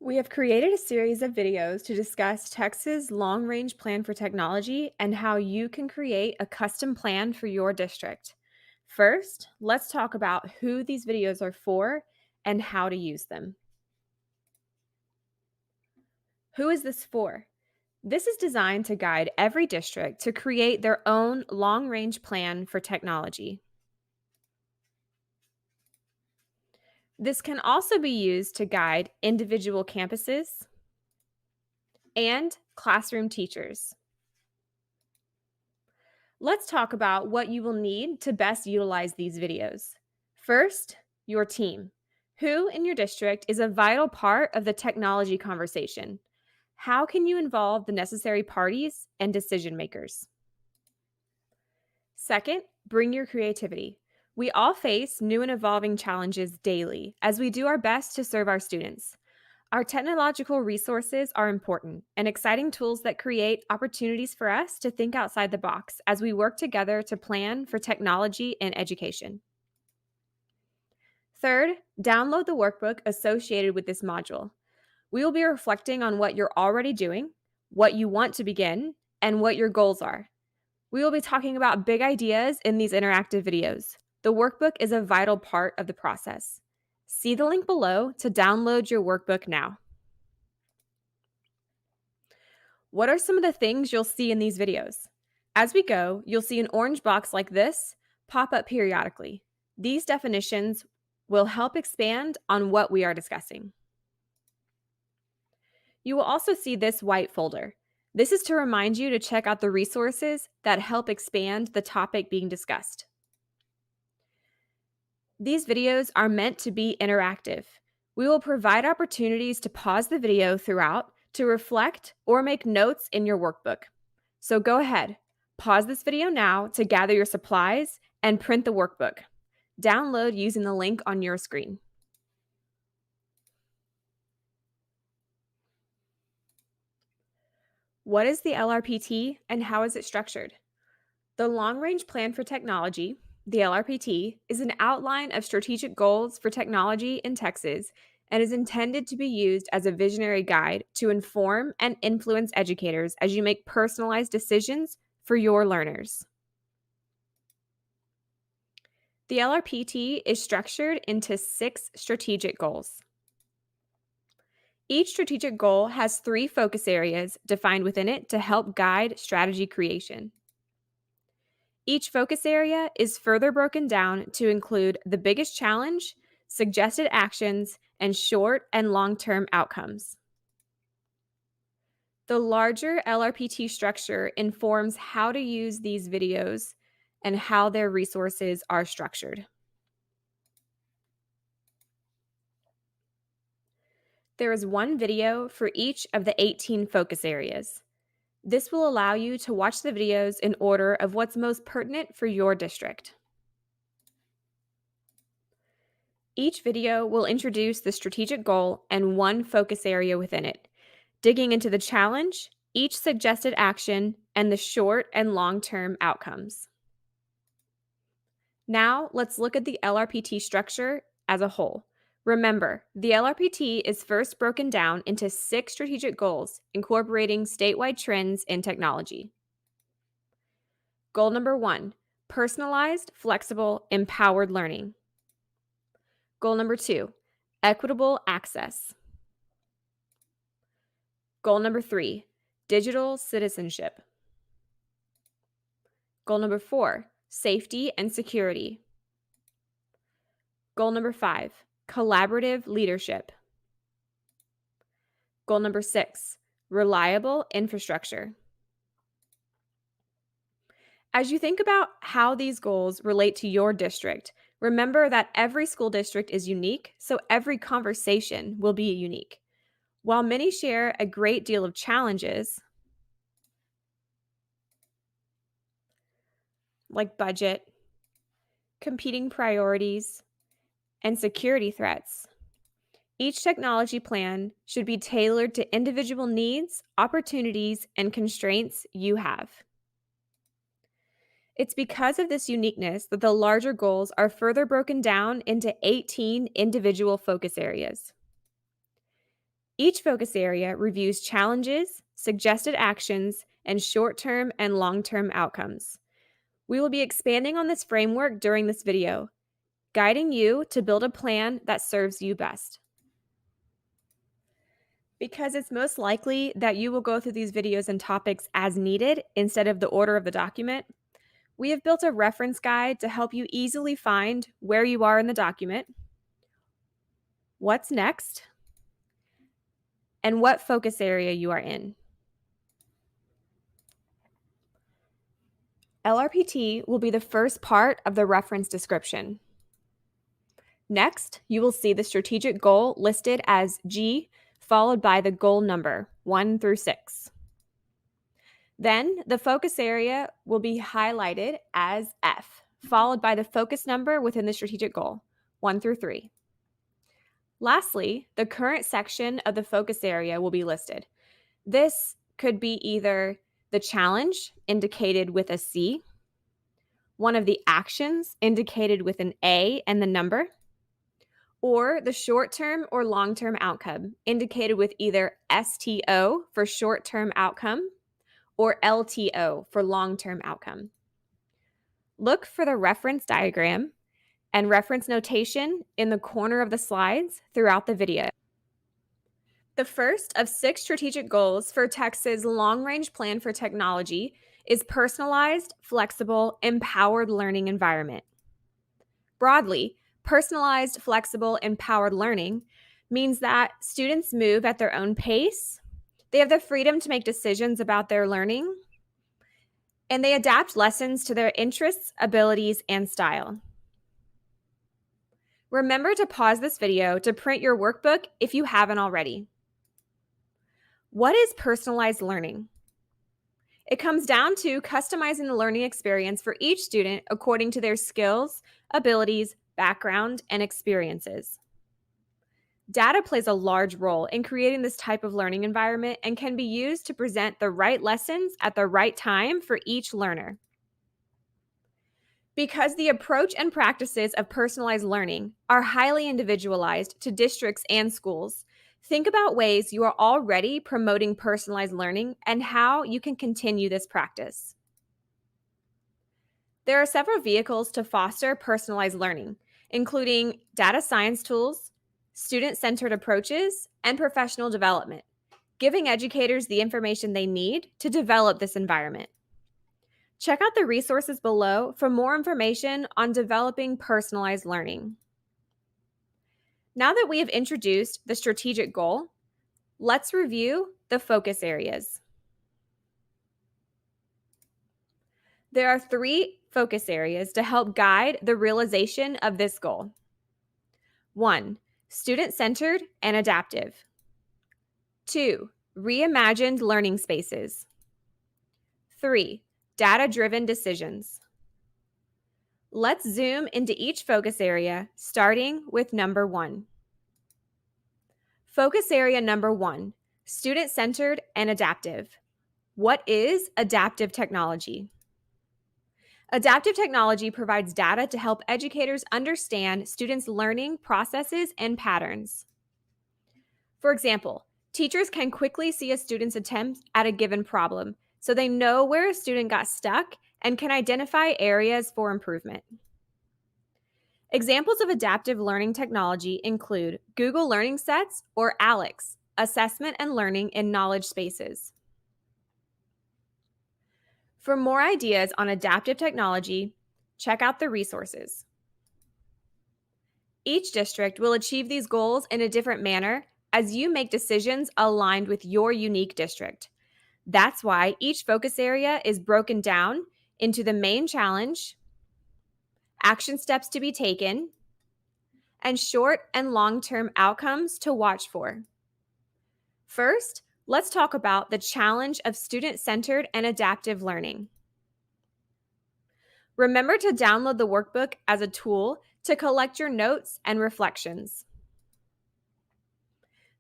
We have created a series of videos to discuss Texas' long range plan for technology and how you can create a custom plan for your district. First, let's talk about who these videos are for and how to use them. Who is this for? This is designed to guide every district to create their own long range plan for technology. This can also be used to guide individual campuses and classroom teachers. Let's talk about what you will need to best utilize these videos. First, your team. Who in your district is a vital part of the technology conversation? How can you involve the necessary parties and decision makers? Second, bring your creativity. We all face new and evolving challenges daily as we do our best to serve our students. Our technological resources are important and exciting tools that create opportunities for us to think outside the box as we work together to plan for technology and education. Third, download the workbook associated with this module. We will be reflecting on what you're already doing, what you want to begin, and what your goals are. We will be talking about big ideas in these interactive videos. The workbook is a vital part of the process. See the link below to download your workbook now. What are some of the things you'll see in these videos? As we go, you'll see an orange box like this pop up periodically. These definitions will help expand on what we are discussing. You will also see this white folder. This is to remind you to check out the resources that help expand the topic being discussed. These videos are meant to be interactive. We will provide opportunities to pause the video throughout to reflect or make notes in your workbook. So go ahead, pause this video now to gather your supplies and print the workbook. Download using the link on your screen. What is the LRPT and how is it structured? The Long Range Plan for Technology, the LRPT, is an outline of strategic goals for technology in Texas and is intended to be used as a visionary guide to inform and influence educators as you make personalized decisions for your learners. The LRPT is structured into 6 strategic goals. Each strategic goal has 3 focus areas defined within it to help guide strategy creation. Each focus area is further broken down to include the biggest challenge, suggested actions, and short and long-term outcomes. The larger LRPT structure informs how to use these videos and how their resources are structured. There is one video for each of the 18 focus areas. This will allow you to watch the videos in order of what's most pertinent for your district. Each video will introduce the strategic goal and one focus area within it, digging into the challenge, each suggested action, and the short and long-term outcomes. Now, let's look at the LRPT structure as a whole. Remember, the LRPT is first broken down into 6 strategic goals, incorporating statewide trends in technology. Goal number 1, personalized, flexible, empowered learning. Goal number 2, equitable access. Goal number 3, digital citizenship. Goal number 4, safety and security. Goal number 5, collaborative leadership. Goal number 6, reliable infrastructure. As you think about how these goals relate to your district, remember that every school district is unique, so every conversation will be unique. While many share a great deal of challenges, like budget, competing priorities, and security threats, each technology plan should be tailored to individual needs, opportunities, and constraints you have. It's because of this uniqueness that the larger goals are further broken down into 18 individual focus areas. Each focus area reviews challenges, suggested actions, and short-term and long-term outcomes. We will be expanding on this framework during this video, guiding you to build a plan that serves you best. Because it's most likely that you will go through these videos and topics as needed instead of the order of the document, we have built a reference guide to help you easily find where you are in the document, what's next, and what focus area you are in. LRPT will be the first part of the reference description. Next, you will see the strategic goal listed as G, followed by the goal number 1 through 6. Then, the focus area will be highlighted as F, followed by the focus number within the strategic goal, 1 through 3. Lastly, the current section of the focus area will be listed. This could be either the challenge, indicated with a C, one of the actions, indicated with an A and the number, or the short-term or long-term outcome, indicated with either STO for short-term outcome or LTO for long-term outcome. Look for the reference diagram and reference notation in the corner of the slides throughout the video. The first of 6 strategic goals for Texas Long-Range Plan for Technology is personalized, flexible, empowered learning environment. Broadly, personalized, flexible, empowered learning means that students move at their own pace, they have the freedom to make decisions about their learning, and they adapt lessons to their interests, abilities, and style. Remember to pause this video to print your workbook if you haven't already. What is personalized learning? It comes down to customizing the learning experience for each student according to their skills, abilities, background, and experiences. Data plays a large role in creating this type of learning environment and can be used to present the right lessons at the right time for each learner. Because the approach and practices of personalized learning are highly individualized to districts and schools, think about ways you are already promoting personalized learning and how you can continue this practice. There are several vehicles to foster personalized learning, including data science tools, student-centered approaches, and professional development, giving educators the information they need to develop this environment. Check out the resources below for more information on developing personalized learning. Now that we have introduced the strategic goal, let's review the focus areas. There are 3 focus areas to help guide the realization of this goal. 1. Student-centered and adaptive. 2. Reimagined learning spaces. 3. Data-driven decisions. Let's zoom into each focus area, starting with number 1. Focus area number 1, student-centered and adaptive. What is adaptive technology? Adaptive technology provides data to help educators understand students' learning processes and patterns. For example, teachers can quickly see a student's attempt at a given problem, so they know where a student got stuck and can identify areas for improvement. Examples of adaptive learning technology include Google Learning Sets or ALEX, Assessment and Learning in Knowledge Spaces. For more ideas on adaptive technology, check out the resources. Each district will achieve these goals in a different manner as you make decisions aligned with your unique district. That's why each focus area is broken down into the main challenge, action steps to be taken, and short and long-term outcomes to watch for. First, let's talk about the challenge of student-centered and adaptive learning. Remember to download the workbook as a tool to collect your notes and reflections.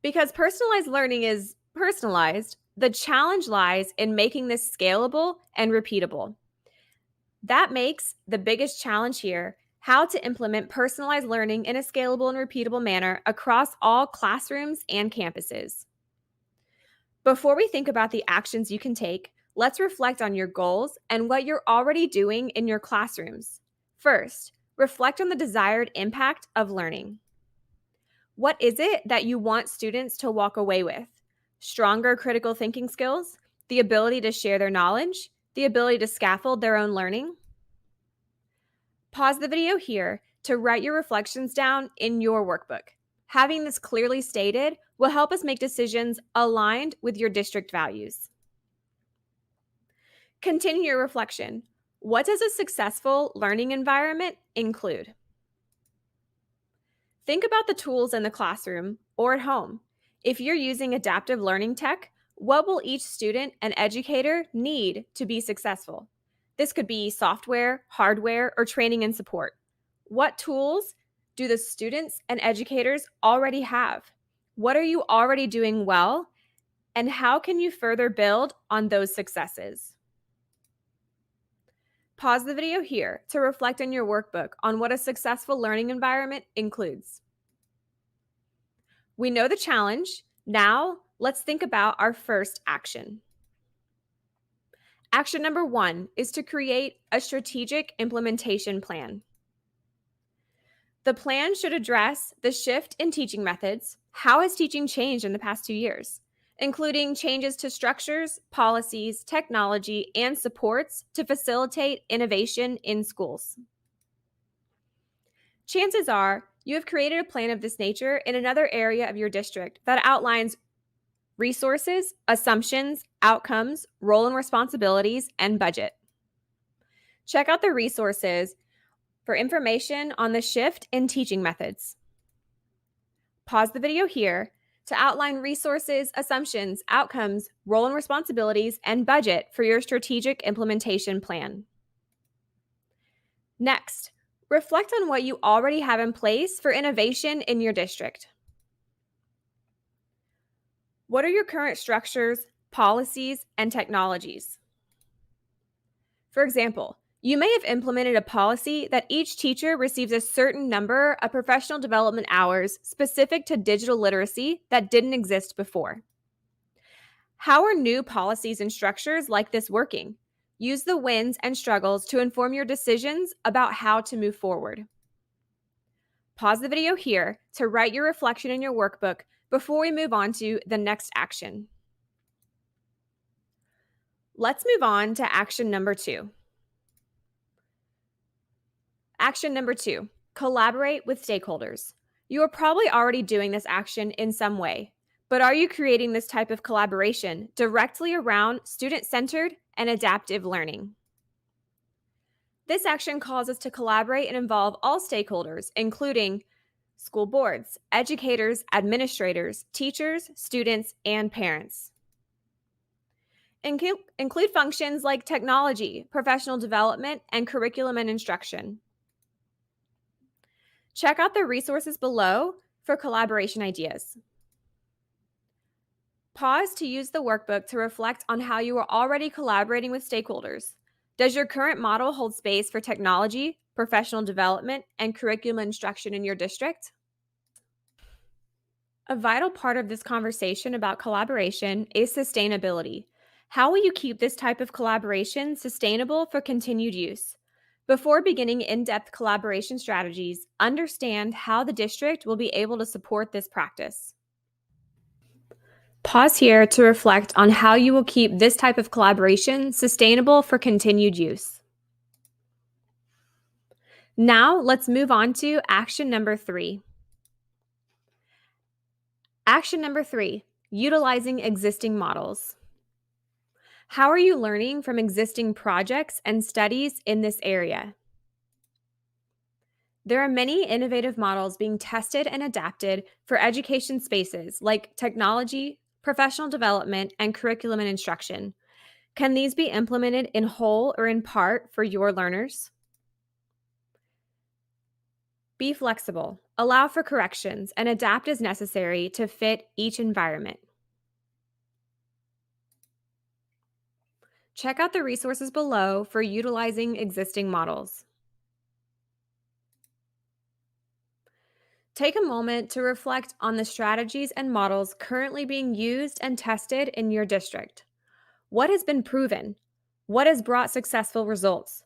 Because personalized learning is personalized, the challenge lies in making this scalable and repeatable. That makes the biggest challenge here how to implement personalized learning in a scalable and repeatable manner across all classrooms and campuses. Before we think about the actions you can take, let's reflect on your goals and what you're already doing in your classrooms. First, reflect on the desired impact of learning. What is it that you want students to walk away with? Stronger critical thinking skills, the ability to share their knowledge, the ability to scaffold their own learning? Pause the video here to write your reflections down in your workbook. Having this clearly stated will help us make decisions aligned with your district values. Continue your reflection. What does a successful learning environment include? Think about the tools in the classroom or at home. If you're using adaptive learning tech, what will each student and educator need to be successful? This could be software, hardware, or training and support. What tools do the students and educators already have? What are you already doing well? And how can you further build on those successes? Pause the video here to reflect on your workbook on what a successful learning environment includes. We know the challenge. Now, let's think about our first action. Action number 1 is to create a strategic implementation plan. The plan should address the shift in teaching methods. How has teaching changed in the past 2 years? Including changes to structures, policies, technology, and supports to facilitate innovation in schools. Chances are you have created a plan of this nature in another area of your district that outlines resources, assumptions, outcomes, role and responsibilities, and budget. Check out the resources for information on the shift in teaching methods. Pause the video here to outline resources, assumptions, outcomes, role and responsibilities, and budget for your strategic implementation plan. Next, reflect on what you already have in place for innovation in your district. What are your current structures, policies, and technologies? For example, you may have implemented a policy that each teacher receives a certain number of professional development hours specific to digital literacy that didn't exist before. How are new policies and structures like this working? Use the wins and struggles to inform your decisions about how to move forward. Pause the video here to write your reflection in your workbook before we move on to the next action. Let's move on to action number 2. Action number 2, collaborate with stakeholders. You are probably already doing this action in some way, but are you creating this type of collaboration directly around student-centered and adaptive learning? This action calls us to collaborate and involve all stakeholders, including school boards, educators, administrators, teachers, students, and parents. Include functions like technology, professional development, and curriculum and instruction. Check out the resources below for collaboration ideas. Pause to use the workbook to reflect on how you are already collaborating with stakeholders. Does your current model hold space for technology, professional development, and curriculum instruction in your district? A vital part of this conversation about collaboration is sustainability. How will you keep this type of collaboration sustainable for continued use? Before beginning in-depth collaboration strategies, understand how the district will be able to support this practice. Pause here to reflect on how you will keep this type of collaboration sustainable for continued use. Now, let's move on to action number 3. Action number 3, utilizing existing models. How are you learning from existing projects and studies in this area? There are many innovative models being tested and adapted for education spaces like technology, professional development, and curriculum and instruction. Can these be implemented in whole or in part for your learners? Be flexible, allow for corrections, and adapt as necessary to fit each environment. Check out the resources below for utilizing existing models. Take a moment to reflect on the strategies and models currently being used and tested in your district. What has been proven? What has brought successful results?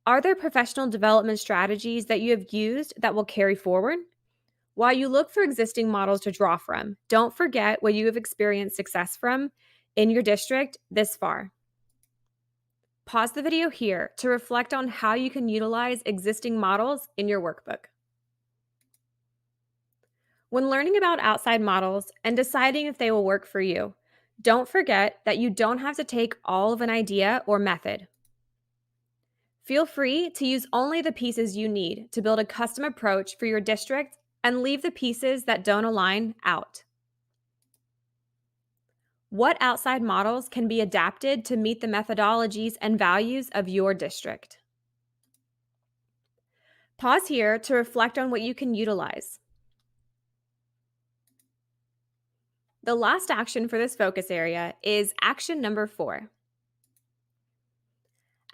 Are there professional development strategies that you have used that will carry forward? While you look for existing models to draw from, don't forget what you have experienced success from in your district this far. Pause the video here to reflect on how you can utilize existing models in your workbook. When learning about outside models and deciding if they will work for you, don't forget that you don't have to take all of an idea or method. Feel free to use only the pieces you need to build a custom approach for your district and leave the pieces that don't align out. What outside models can be adapted to meet the methodologies and values of your district? Pause here to reflect on what you can utilize. The last action for this focus area is action number 4.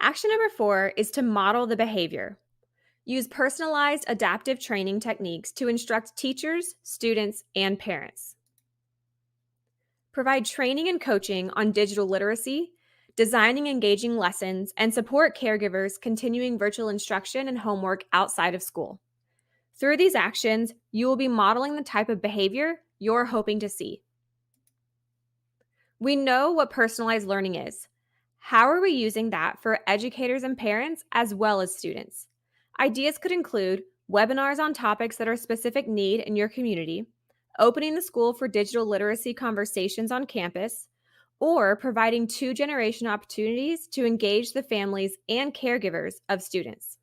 Action number 4 is to model the behavior. Use personalized adaptive training techniques to instruct teachers, students, and parents. Provide training and coaching on digital literacy, designing engaging lessons, and support caregivers continuing virtual instruction and homework outside of school. Through these actions, you will be modeling the type of behavior you're hoping to see. We know what personalized learning is. How are we using that for educators and parents as well as students? Ideas could include webinars on topics that are a specific need in your community, opening the school for digital literacy conversations on campus, or providing two-generation opportunities to engage the families and caregivers of students.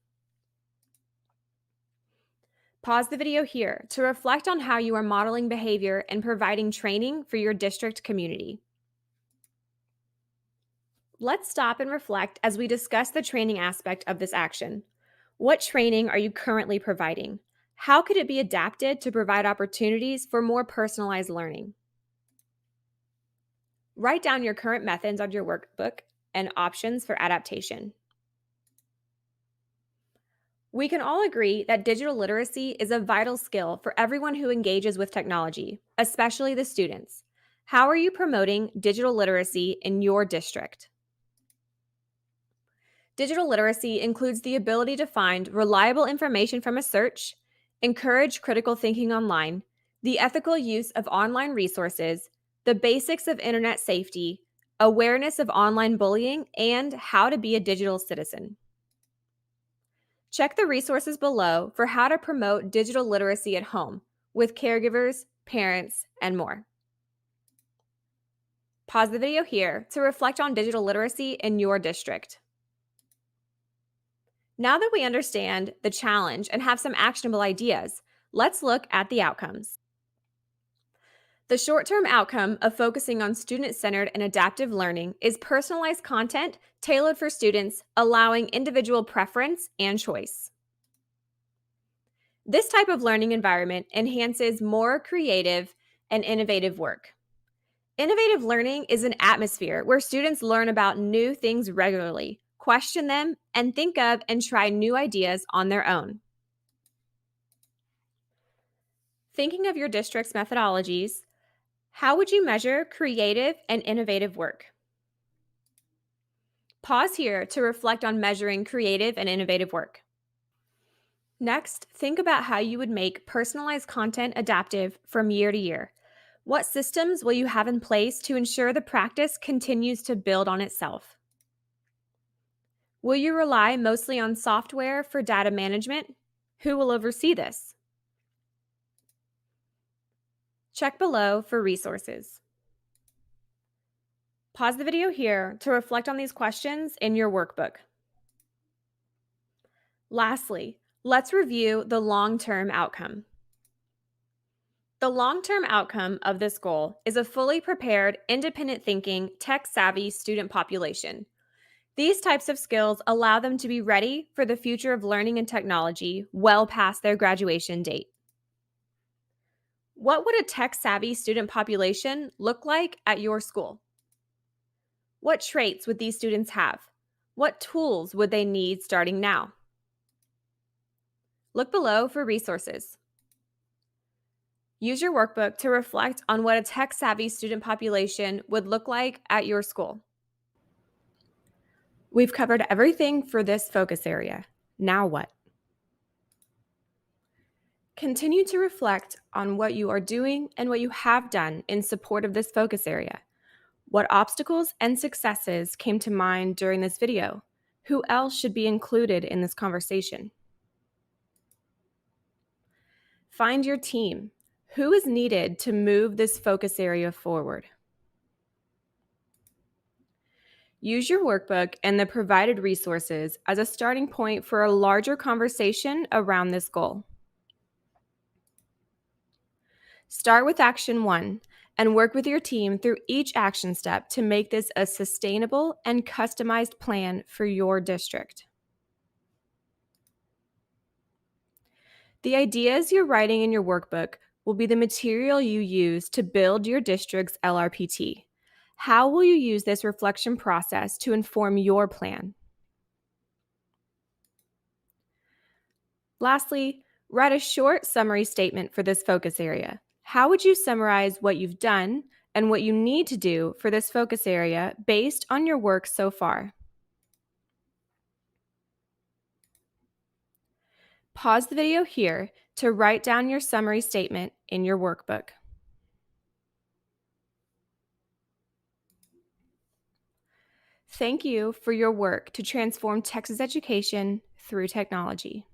Pause the video here to reflect on how you are modeling behavior and providing training for your district community. Let's stop and reflect as we discuss the training aspect of this action. What training are you currently providing? How could it be adapted to provide opportunities for more personalized learning? Write down your current methods on your workbook and options for adaptation. We can all agree that digital literacy is a vital skill for everyone who engages with technology, especially the students. How are you promoting digital literacy in your district? Digital literacy includes the ability to find reliable information from a search, encourage critical thinking online, the ethical use of online resources, the basics of internet safety, awareness of online bullying, and how to be a digital citizen. Check the resources below for how to promote digital literacy at home with caregivers, parents, and more. Pause the video here to reflect on digital literacy in your district. Now that we understand the challenge and have some actionable ideas, let's look at the outcomes. The short-term outcome of focusing on student-centered and adaptive learning is personalized content tailored for students, allowing individual preference and choice. This type of learning environment enhances more creative and innovative work. Innovative learning is an atmosphere where students learn about new things regularly, question them, and think of and try new ideas on their own. Thinking of your district's methodologies, how would you measure creative and innovative work? Pause here to reflect on measuring creative and innovative work. Next, think about how you would make personalized content adaptive from year to year. What systems will you have in place to ensure the practice continues to build on itself? Will you rely mostly on software for data management? Who will oversee this? Check below for resources. Pause the video here to reflect on these questions in your workbook. Lastly, let's review the long-term outcome. The long-term outcome of this goal is a fully prepared, independent thinking, tech-savvy student population. These types of skills allow them to be ready for the future of learning and technology well past their graduation date. What would a tech-savvy student population look like at your school? What traits would these students have? What tools would they need starting now? Look below for resources. Use your workbook to reflect on what a tech-savvy student population would look like at your school. We've covered everything for this focus area. Now what? Continue to reflect on what you are doing and what you have done in support of this focus area. What obstacles and successes came to mind during this video? Who else should be included in this conversation? Find your team. Who is needed to move this focus area forward? Use your workbook and the provided resources as a starting point for a larger conversation around this goal. Start with action 1 and work with your team through each action step to make this a sustainable and customized plan for your district. The ideas you're writing in your workbook will be the material you use to build your district's LRPT. How will you use this reflection process to inform your plan? Lastly, write a short summary statement for this focus area. How would you summarize what you've done and what you need to do for this focus area based on your work so far? Pause the video here to write down your summary statement in your workbook. Thank you for your work to transform Texas education through technology.